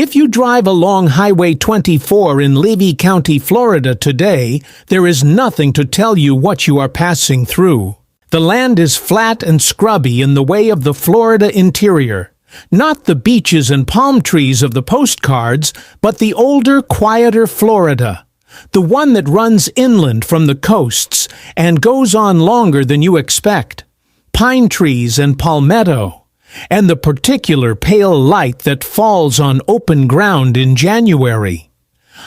If you drive along Highway 24 in Levy County, Florida today, there is nothing to tell you what you are passing through. The land is flat and scrubby in the way of the Florida interior. Not the beaches and palm trees of the postcards, but the older, quieter Florida. The one that runs inland from the coasts and goes on longer than you expect. Pine trees and palmetto, and the particular pale light that falls on open ground in January.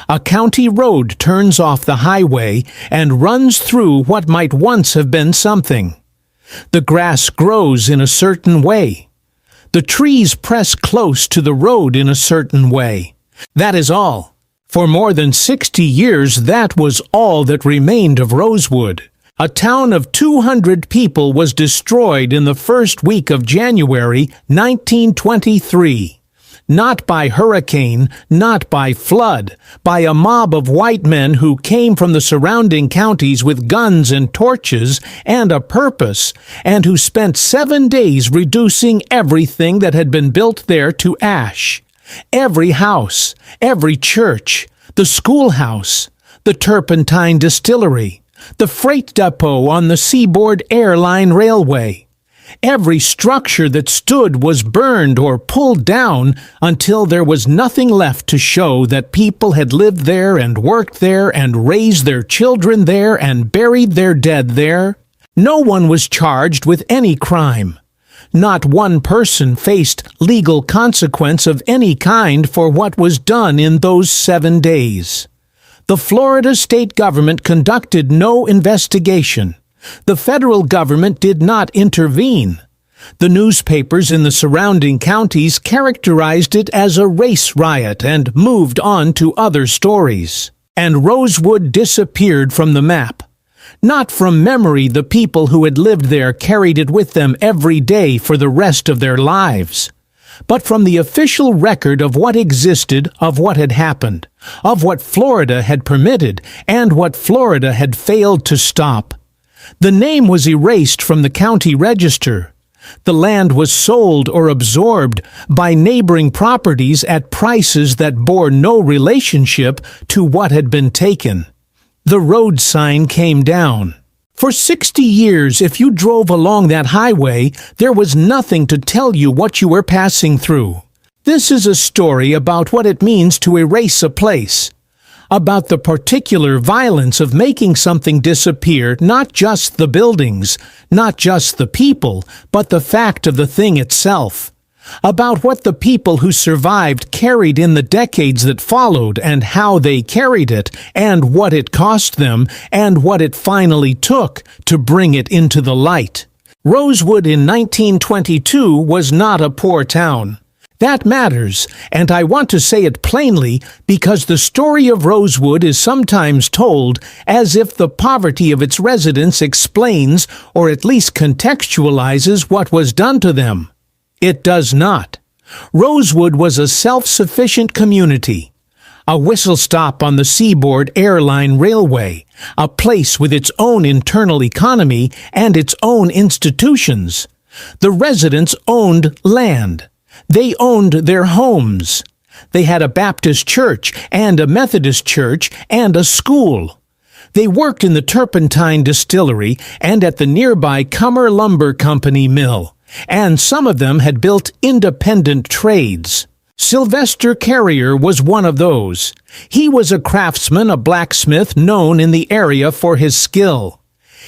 A county road turns off the highway and runs through what might once have been something. The grass grows in a certain way. The trees press close to the road in a certain way. That is all. For more than 60 years, that was all that remained of Rosewood. A town of 200 people was destroyed in the first week of January 1923. Not by hurricane, not by flood, by a mob of white men who came from the surrounding counties with guns and torches and a purpose, and who spent 7 days reducing everything that had been built there to ash. Every house, every church, the schoolhouse, the turpentine distillery, the freight depot on the Seaboard Airline Railway. Every structure that stood was burned or pulled down until there was nothing left to show that people had lived there and worked there and raised their children there and buried their dead there. No one was charged with any crime. Not one person faced legal consequence of any kind for what was done in those 7 days. The Florida state government conducted no investigation. The federal government did not intervene. The newspapers in the surrounding counties characterized it as a race riot and moved on to other stories. And Rosewood disappeared from the map. Not from memory, the people who had lived there carried it with them every day for the rest of their lives, but from the official record of what existed, of what had happened, of what Florida had permitted, and what Florida had failed to stop. The name was erased from the county register. The land was sold or absorbed by neighboring properties at prices that bore no relationship to what had been taken. The road sign came down. For 60 years, if you drove along that highway, there was nothing to tell you what you were passing through. This is a story about what it means to erase a place, about the particular violence of making something disappear, not just the buildings, not just the people, but the fact of the thing itself. About what the people who survived carried in the decades that followed and how they carried it and what it cost them and what it finally took to bring it into the light. Rosewood in 1922 was not a poor town. That matters, and I want to say it plainly because the story of Rosewood is sometimes told as if the poverty of its residents explains or at least contextualizes what was done to them. It does not. Rosewood was a self-sufficient community, a whistle stop on the Seaboard Airline Railway, a place with its own internal economy and its own institutions. The residents owned land. They owned their homes. They had a Baptist church and a Methodist church and a school. They worked in the turpentine distillery and at the nearby Cummer Lumber Company mill, and some of them had built independent trades. Sylvester Carrier was one of those. He was a craftsman, a blacksmith known in the area for his skill.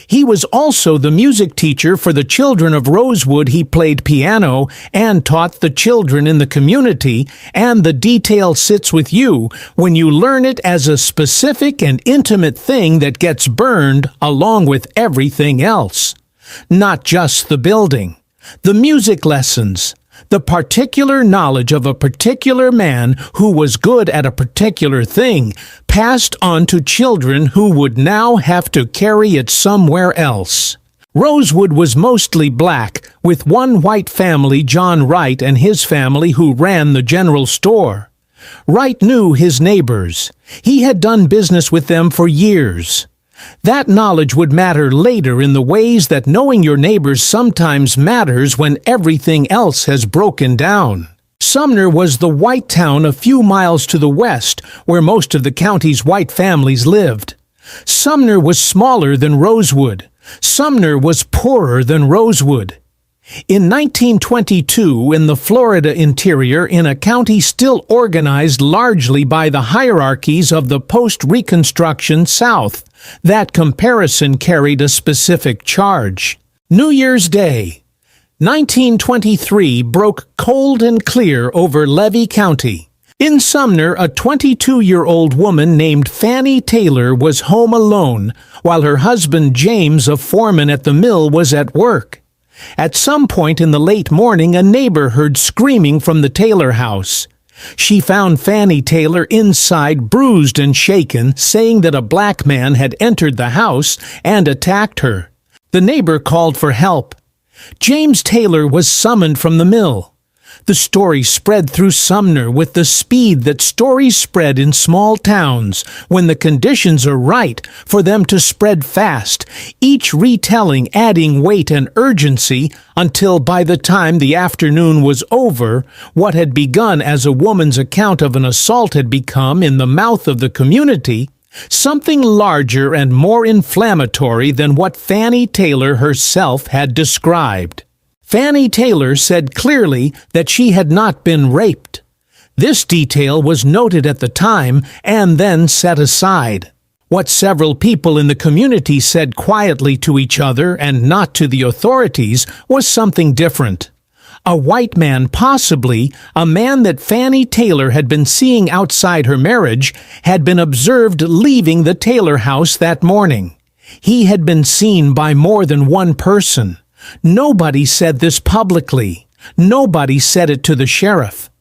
He was also the music teacher for the children of Rosewood. He played piano and taught the children in the community, and the detail sits with you when you learn it as a specific and intimate thing that gets burned along with everything else. Not just the building, the music lessons, the particular knowledge of a particular man who was good at a particular thing, passed on to children who would now have to carry it somewhere else. Rosewood was mostly black, with one white family, John Wright and his family, who ran the general store. Wright knew his neighbors. He had done business with them for years. That knowledge would matter later in the ways that knowing your neighbors sometimes matters when everything else has broken down. Sumner was the white town a few miles to the west, where most of the county's white families lived. Sumner was smaller than Rosewood. Sumner was poorer than Rosewood. In 1922, in the Florida interior, in a county still organized largely by the hierarchies of the post-Reconstruction South, that comparison carried a specific charge. New Year's Day, 1923, broke cold and clear over Levy County. In Sumner, a 22-year-old woman named Fannie Taylor was home alone, while her husband James, a foreman at the mill, was at work. At some point in the late morning, a neighbor heard screaming from the Taylor house. She found Fannie Taylor inside, bruised and shaken, saying that a black man had entered the house and attacked her. The neighbor called for help. James Taylor was summoned from the mill. The story spread through Sumner with the speed that stories spread in small towns when the conditions are right for them to spread fast, each retelling adding weight and urgency until by the time the afternoon was over, what had begun as a woman's account of an assault had become, in the mouth of the community, something larger and more inflammatory than what Fannie Taylor herself had described. Fannie Taylor said clearly that she had not been raped. This detail was noted at the time and then set aside. What several people in the community said quietly to each other and not to the authorities was something different. A white man, possibly a man that Fannie Taylor had been seeing outside her marriage, had been observed leaving the Taylor house that morning. He had been seen by more than one person. Nobody said this publicly. Nobody said it to the sheriff.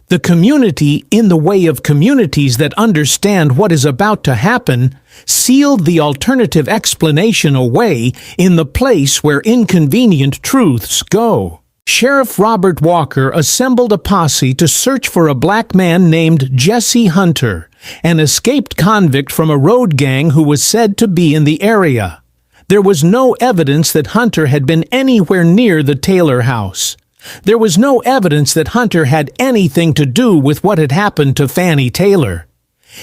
The community, in the way of communities that understand what is about to happen, sealed the alternative explanation away in the place where inconvenient truths go. Sheriff Robert Walker assembled a posse to search for a black man named Jesse Hunter, an escaped convict from a road gang who was said to be in the area. There was no evidence that Hunter had been anywhere near the Taylor house. There was no evidence that Hunter had anything to do with what had happened to Fannie Taylor.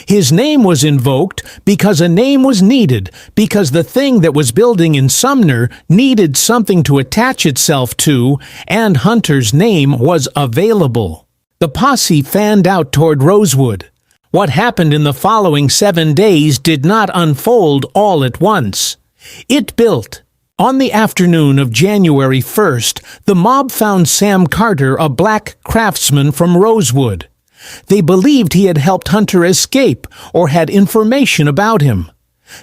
His name was invoked because a name was needed, because the thing that was building in Sumner needed something to attach itself to, and Hunter's name was available. The posse fanned out toward Rosewood. What happened in the following 7 days did not unfold all at once. It built. On the afternoon of January 1st, the mob found Sam Carter, a black craftsman from Rosewood. They believed he had helped Hunter escape or had information about him.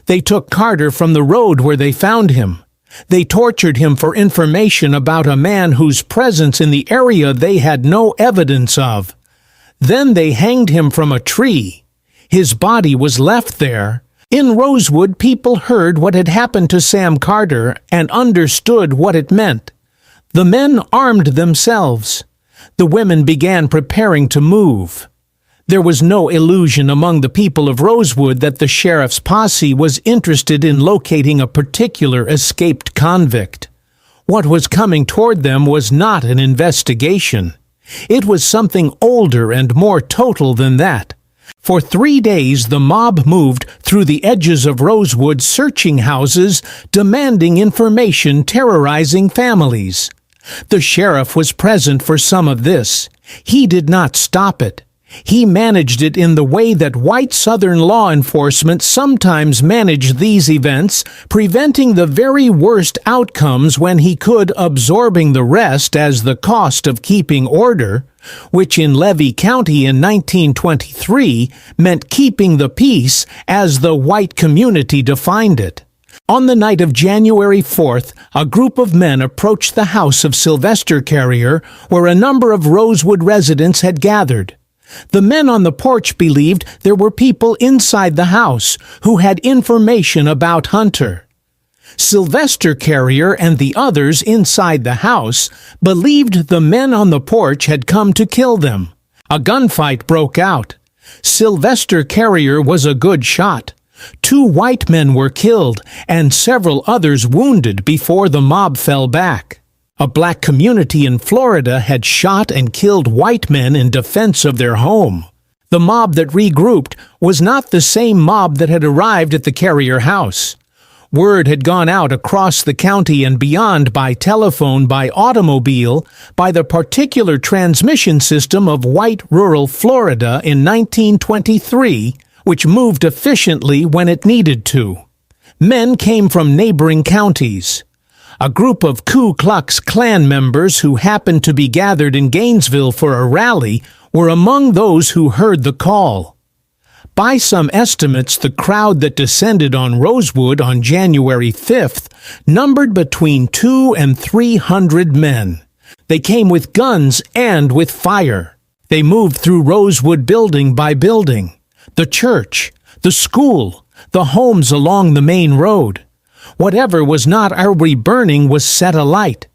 They took Carter from the road where they found him. They tortured him for information about a man whose presence in the area they had no evidence of. Then they hanged him from a tree. His body was left there. In Rosewood, people heard what had happened to Sam Carter and understood what it meant. The men armed themselves. The women began preparing to move. There was no illusion among the people of Rosewood that the sheriff's posse was interested in locating a particular escaped convict. What was coming toward them was not an investigation. It was something older and more total than that. For 3 days, the mob moved through the edges of Rosewood, searching houses, demanding information, terrorizing families. The sheriff was present for some of this. He did not stop it. He managed it in the way that white Southern law enforcement sometimes managed these events, preventing the very worst outcomes when he could, absorbing the rest as the cost of keeping order, which in Levy County in 1923 meant keeping the peace as the white community defined it. On the night of January 4th, a group of men approached the house of Sylvester Carrier, where a number of Rosewood residents had gathered. The men on the porch believed there were people inside the house who had information about Hunter. Sylvester Carrier and the others inside the house believed the men on the porch had come to kill them. A gunfight broke out. Sylvester Carrier was a good shot. 2 white men were killed and several others wounded before the mob fell back. A black community in Florida had shot and killed white men in defense of their home. The mob that regrouped was not the same mob that had arrived at the Carrier house. Word had gone out across the county and beyond by telephone, by automobile, by the particular transmission system of white rural Florida in 1923, which moved efficiently when it needed to. Men came from neighboring counties. A group of Ku Klux Klan members who happened to be gathered in Gainesville for a rally were among those who heard the call. By some estimates, the crowd that descended on Rosewood on January 5th numbered between 200 and 300 men. They came with guns and with fire. They moved through Rosewood building by building, the church, the school, the homes along the main road. Whatever was not already burning was set alight.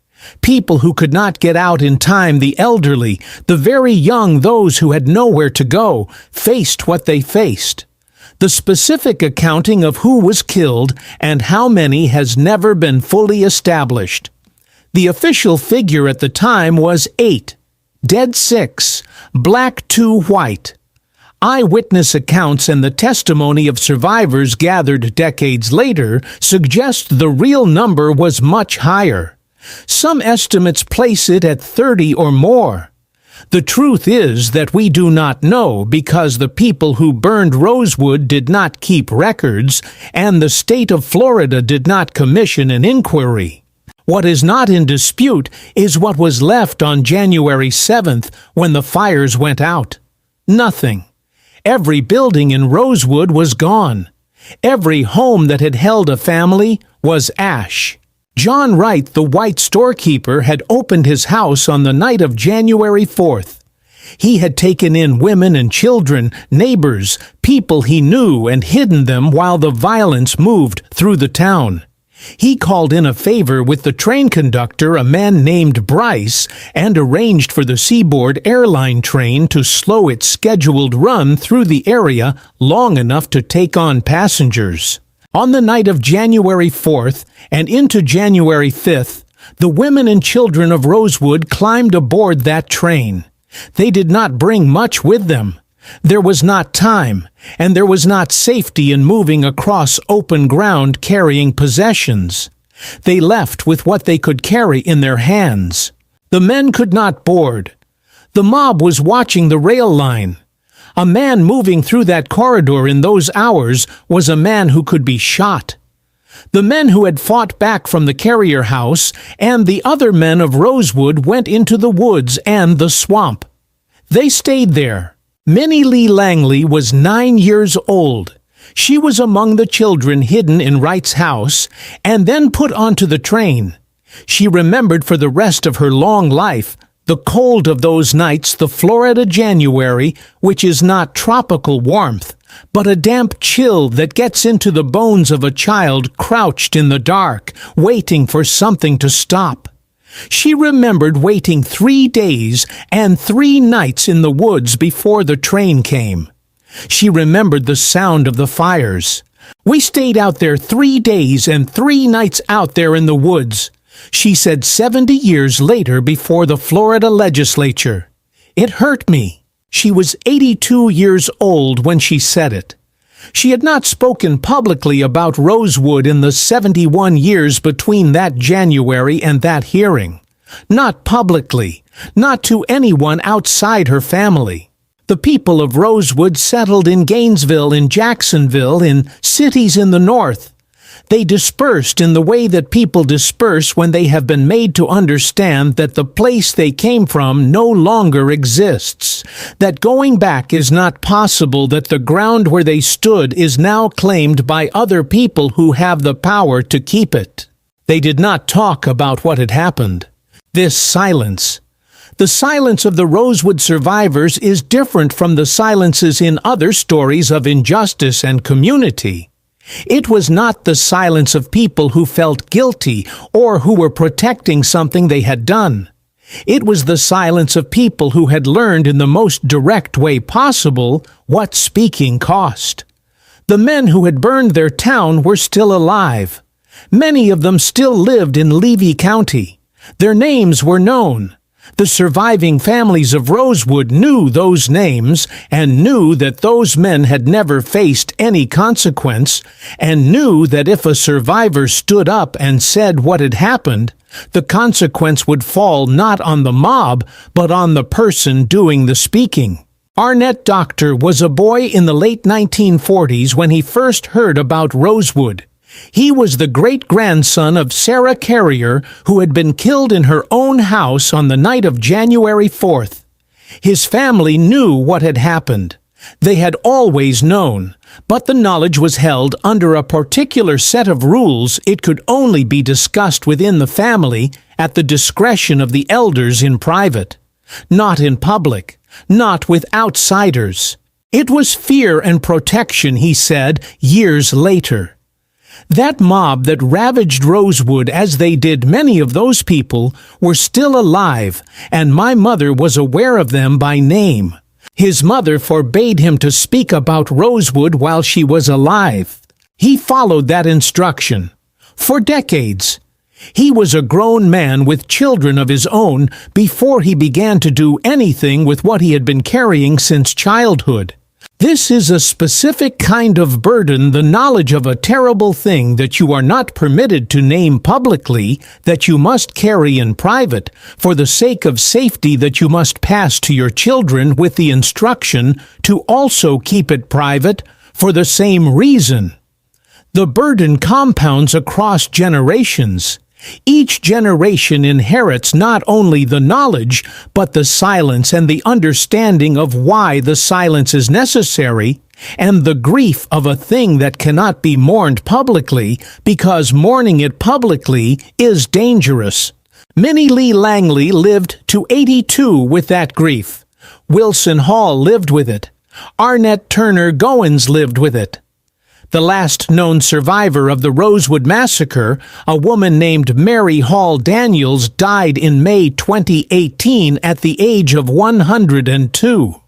People who could not get out in time, the elderly, the very young, those who had nowhere to go, faced what they faced. The specific accounting of who was killed and how many has never been fully established. The official figure at the time was 8, dead 6, black 2 white. Eyewitness accounts and the testimony of survivors gathered decades later suggest the real number was much higher. Some estimates place it at 30 or more. The truth is that we do not know because the people who burned Rosewood did not keep records and the state of Florida did not commission an inquiry. What is not in dispute is what was left on January 7th when the fires went out. Nothing. Every building in Rosewood was gone. Every home that had held a family was ash. John Wright, the white storekeeper, had opened his house on the night of January 4th. He had taken in women and children, neighbors, people he knew, and hidden them while the violence moved through the town. He called in a favor with the train conductor, a man named Bryce, and arranged for the Seaboard airline train to slow its scheduled run through the area long enough to take on passengers. On the night of January 4th and into January 5th, the women and children of Rosewood climbed aboard that train. They did not bring much with them. There was not time, and there was not safety in moving across open ground carrying possessions. They left with what they could carry in their hands. The men could not board. The mob was watching the rail line. A man moving through that corridor in those hours was a man who could be shot. The men who had fought back from the Carrier house and the other men of Rosewood went into the woods and the swamp. They stayed there. Minnie Lee Langley was 9 years old. She was among the children hidden in Wright's house and then put onto the train. She remembered for the rest of her long life the cold of those nights, the Florida January, which is not tropical warmth, but a damp chill that gets into the bones of a child crouched in the dark, waiting for something to stop. She remembered waiting 3 days and 3 nights in the woods before the train came. She remembered the sound of the fires. We stayed out there 3 days and 3 nights out there in the woods. She said 70 years later before the Florida legislature. It hurt me. She was 82 years old when she said it. She had not spoken publicly about Rosewood in the 71 years between that January and that hearing. Not publicly, not to anyone outside her family. The people of Rosewood settled in Gainesville, in Jacksonville, in cities in the north. They dispersed in the way that people disperse when they have been made to understand that the place they came from no longer exists, that going back is not possible, that the ground where they stood is now claimed by other people who have the power to keep it. They did not talk about what had happened. This silence. The silence of the Rosewood survivors is different from the silences in other stories of injustice and community. It was not the silence of people who felt guilty or who were protecting something they had done. It was the silence of people who had learned in the most direct way possible what speaking cost. The men who had burned their town were still alive. Many of them still lived in Levy County. Their names were known. The surviving families of Rosewood knew those names and knew that those men had never faced any consequence and knew that if a survivor stood up and said what had happened, the consequence would fall not on the mob but on the person doing the speaking. Arnett Doctor was a boy in the late 1940s when he first heard about Rosewood. He was the great-grandson of Sarah Carrier, who had been killed in her own house on the night of January 4th. His family knew what had happened. They had always known, but the knowledge was held under a particular set of rules. It could only be discussed within the family at the discretion of the elders in private, not in public, not with outsiders. It was fear and protection, he said years later. That mob that ravaged Rosewood, as they did many of those people, were still alive, and my mother was aware of them by name. His mother forbade him to speak about Rosewood while she was alive. He followed that instruction. For decades. He was a grown man with children of his own before he began to do anything with what he had been carrying since childhood. This is a specific kind of burden, the knowledge of a terrible thing that you are not permitted to name publicly, that you must carry in private, for the sake of safety that you must pass to your children with the instruction to also keep it private for the same reason. The burden compounds across generations. Each generation inherits not only the knowledge, but the silence and the understanding of why the silence is necessary, and the grief of a thing that cannot be mourned publicly, because mourning it publicly is dangerous. Minnie Lee Langley lived to 82 with that grief. Wilson Hall lived with it. Arnett Turner Goins lived with it. The last known survivor of the Rosewood Massacre, a woman named Mary Hall Daniels, died in May 2018 at the age of 102.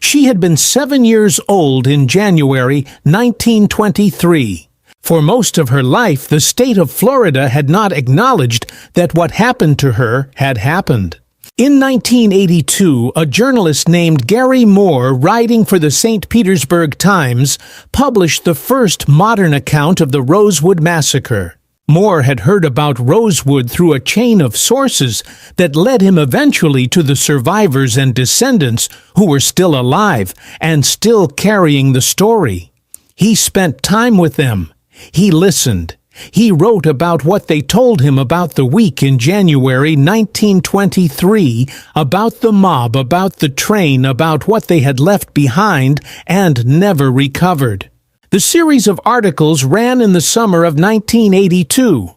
She had been 7 years old in January 1923. For most of her life, the state of Florida had not acknowledged that what happened to her had happened. In 1982, a journalist named Gary Moore, writing for the St. Petersburg Times, published the first modern account of the Rosewood Massacre. Moore had heard about Rosewood through a chain of sources that led him eventually to the survivors and descendants who were still alive and still carrying the story. He spent time with them. He listened. He wrote about what they told him about the week in January 1923, about the mob, about the train, about what they had left behind and never recovered. The series of articles ran in the summer of 1982.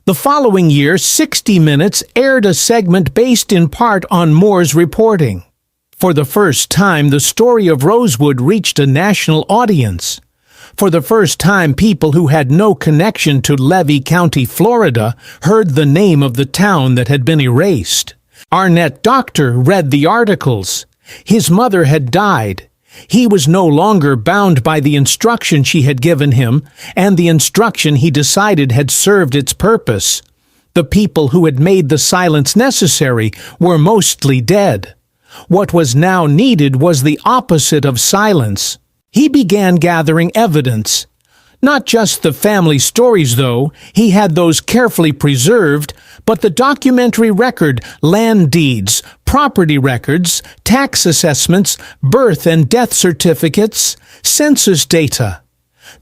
The following year, 60 Minutes aired a segment based in part on Moore's reporting. For the first time, the story of Rosewood reached a national audience. For the first time, people who had no connection to Levy County, Florida, heard the name of the town that had been erased. Arnett Doctor read the articles. His mother had died. He was no longer bound by the instruction she had given him, and the instruction he decided had served its purpose. The people who had made the silence necessary were mostly dead. What was now needed was the opposite of silence. He began gathering evidence. Not just the family stories, though. He had those carefully preserved, but the documentary record, land deeds, property records, tax assessments, birth and death certificates, census data.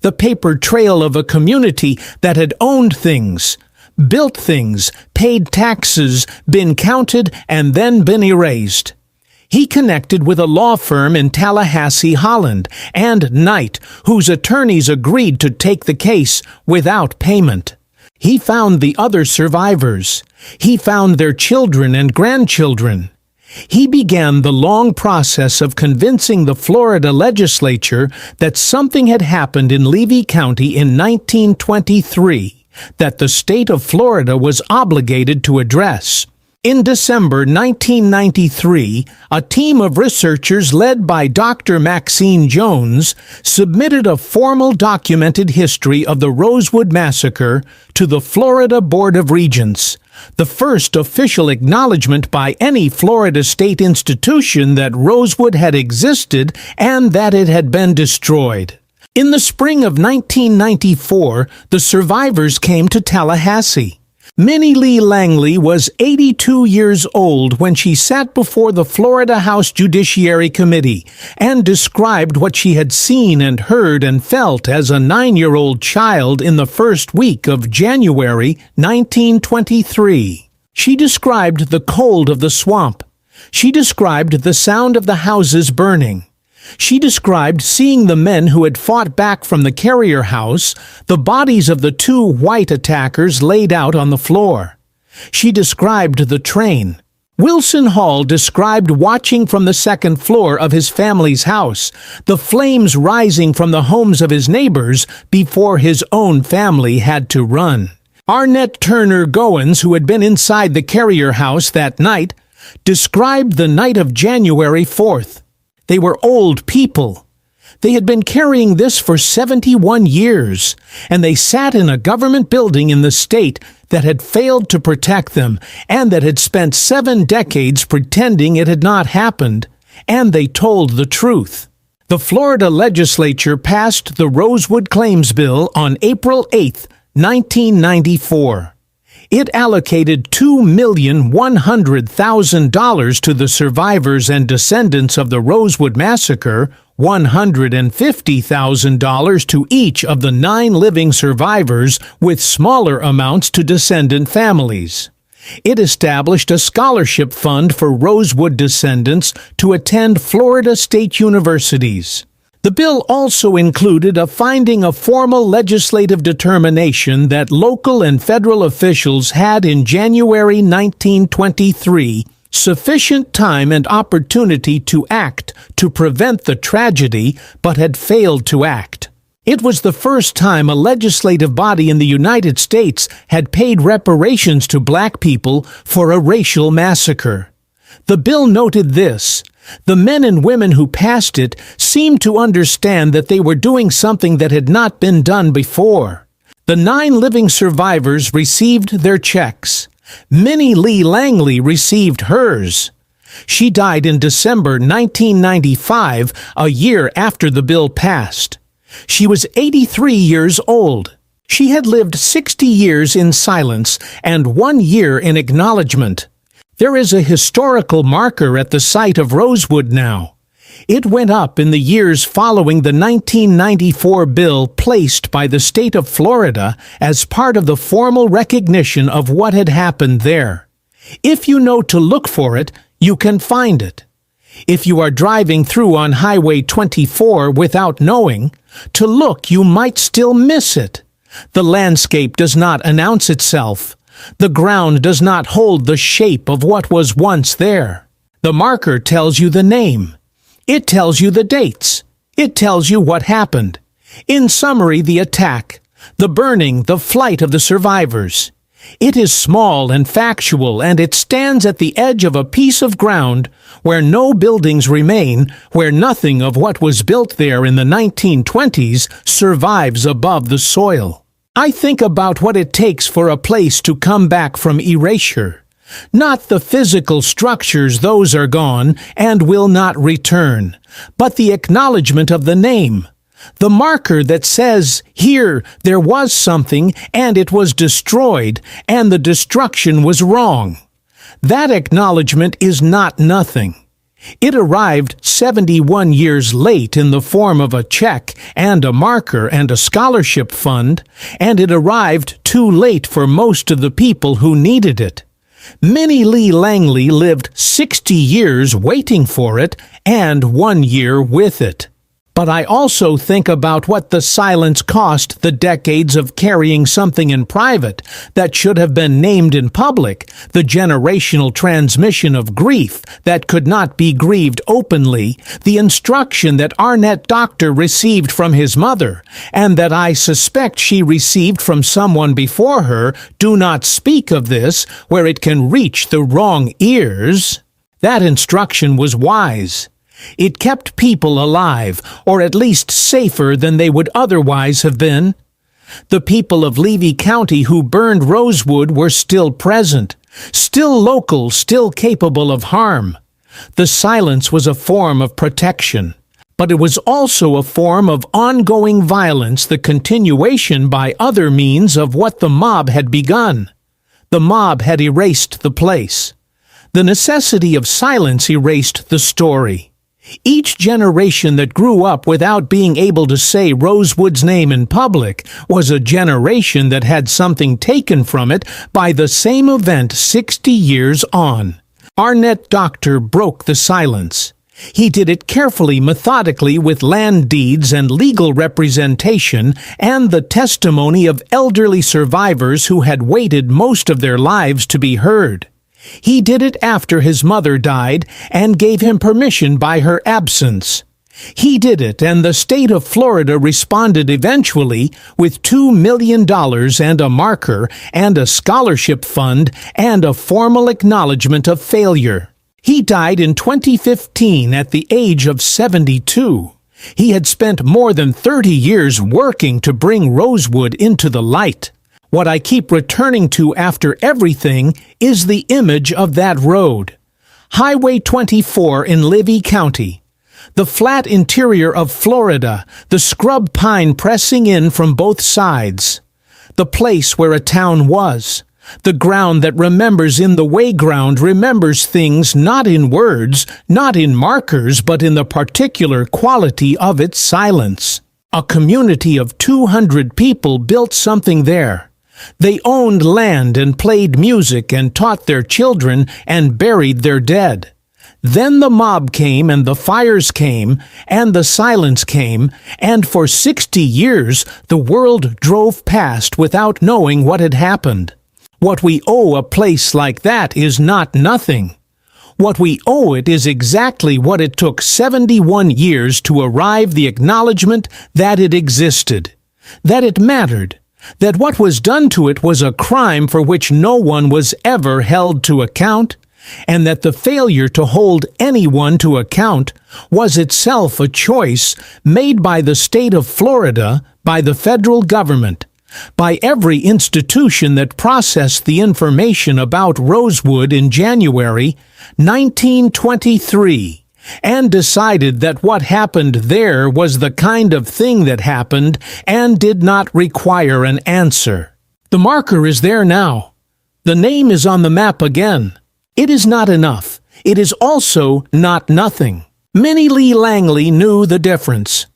The paper trail of a community that had owned things, built things, paid taxes, been counted, and then been erased. He connected with a law firm in Tallahassee, Holland, and Knight, whose attorneys agreed to take the case without payment. He found the other survivors. He found their children and grandchildren. He began the long process of convincing the Florida legislature that something had happened in Levy County in 1923 that the state of Florida was obligated to address. In December 1993, a team of researchers led by Dr. Maxine Jones submitted a formal documented history of the Rosewood Massacre to the Florida Board of Regents, the first official acknowledgement by any Florida state institution that Rosewood had existed and that it had been destroyed. In the spring of 1994, the survivors came to Tallahassee. Minnie Lee Langley was 82 years old when she sat before the Florida House Judiciary Committee and described what she had seen and heard and felt as a 9-year-old child in the first week of January 1923. She described the cold of the swamp. She described the sound of the houses burning. She described seeing the men who had fought back from the carrier house, the bodies of the 2 white attackers laid out on the floor. She described the train. Wilson Hall described watching from the second floor of his family's house, the flames rising from the homes of his neighbors before his own family had to run. Arnett Turner Goins, who had been inside the carrier house that night, described the night of January 4th. They were old people. They had been carrying this for 71 years, and they sat in a government building in the state that had failed to protect them and that had spent 7 decades pretending it had not happened, and they told the truth. The Florida legislature passed the Rosewood Claims Bill on April 8, 1994. It allocated $2,100,000 to the survivors and descendants of the Rosewood Massacre, $150,000 to each of the 9 living survivors, with smaller amounts to descendant families. It established a scholarship fund for Rosewood descendants to attend Florida state universities. The bill also included a finding of formal legislative determination that local and federal officials had in January 1923 sufficient time and opportunity to act to prevent the tragedy, but had failed to act. It was the first time a legislative body in the United States had paid reparations to black people for a racial massacre. The bill noted this: the men and women who passed it seemed to understand that they were doing something that had not been done before. The 9 living survivors received their checks. Minnie Lee Langley received hers. She died in December 1995, a year after the bill passed. She was 83 years old. She had lived 60 years in silence and 1 year in acknowledgement. There is a historical marker at the site of Rosewood now. It went up in the years following the 1994 bill placed by the state of Florida as part of the formal recognition of what had happened there. If you know to look for it, you can find it. If you are driving through on Highway 24 without knowing, to look you might still miss it. The landscape does not announce itself. The ground does not hold the shape of what was once there. The marker tells you the name. It tells you the dates. It tells you what happened. In summary, the attack, the burning, the flight of the survivors. It is small and factual, and it stands at the edge of a piece of ground where no buildings remain, where nothing of what was built there in the 1920s survives above the soil. I think about what it takes for a place to come back from erasure. Not the physical structures, those are gone and will not return, but the acknowledgement of the name. The marker that says, here there was something and it was destroyed and the destruction was wrong. That acknowledgement is not nothing. It arrived 71 years late in the form of a check and a marker and a scholarship fund, and it arrived too late for most of the people who needed it. Minnie Lee Langley lived 60 years waiting for it and 1 year with it. But I also think about what the silence cost the decades of carrying something in private that should have been named in public, the generational transmission of grief that could not be grieved openly, the instruction that Arnett Doctor received from his mother, and that I suspect she received from someone before her, do not speak of this, where it can reach the wrong ears. That instruction was wise. It kept people alive, or at least safer than they would otherwise have been. The people of Levy County who burned Rosewood were still present, still local, still capable of harm. The silence was a form of protection, but it was also a form of ongoing violence, the continuation by other means of what the mob had begun. The mob had erased the place. The necessity of silence erased the story. Each generation that grew up without being able to say Rosewood's name in public was a generation that had something taken from it by the same event 60 years on. Arnett Doctor broke the silence. He did it carefully, methodically, with land deeds and legal representation and the testimony of elderly survivors who had waited most of their lives to be heard. He did it after his mother died and gave him permission by her absence. He did it, and the state of Florida responded eventually with $2 million and a marker and a scholarship fund and a formal acknowledgement of failure. He died in 2015 at the age of 72. He had spent more than 30 years working to bring Rosewood into the light. What I keep returning to after everything is the image of that road. Highway 24 in Levy County. The flat interior of Florida, the scrub pine pressing in from both sides. The place where a town was. The ground that remembers in the wayground remembers things not in words, not in markers, but in the particular quality of its silence. A community of 200 people built something there. They owned land and played music and taught their children and buried their dead. Then the mob came and the fires came and the silence came, and for 60 years the world drove past without knowing what had happened. What we owe a place like that is not nothing. What we owe it is exactly what it took 71 years to arrive: the acknowledgement that it existed, that it mattered, that what was done to it was a crime for which no one was ever held to account, and that the failure to hold anyone to account was itself a choice made by the state of Florida, by the federal government, by every institution that processed the information about Rosewood in January 1923 and decided that what happened there was the kind of thing that happened and did not require an answer. The marker is there now. The name is on the map again. It is not enough. It is also not nothing. Minnie Lee Langley knew the difference.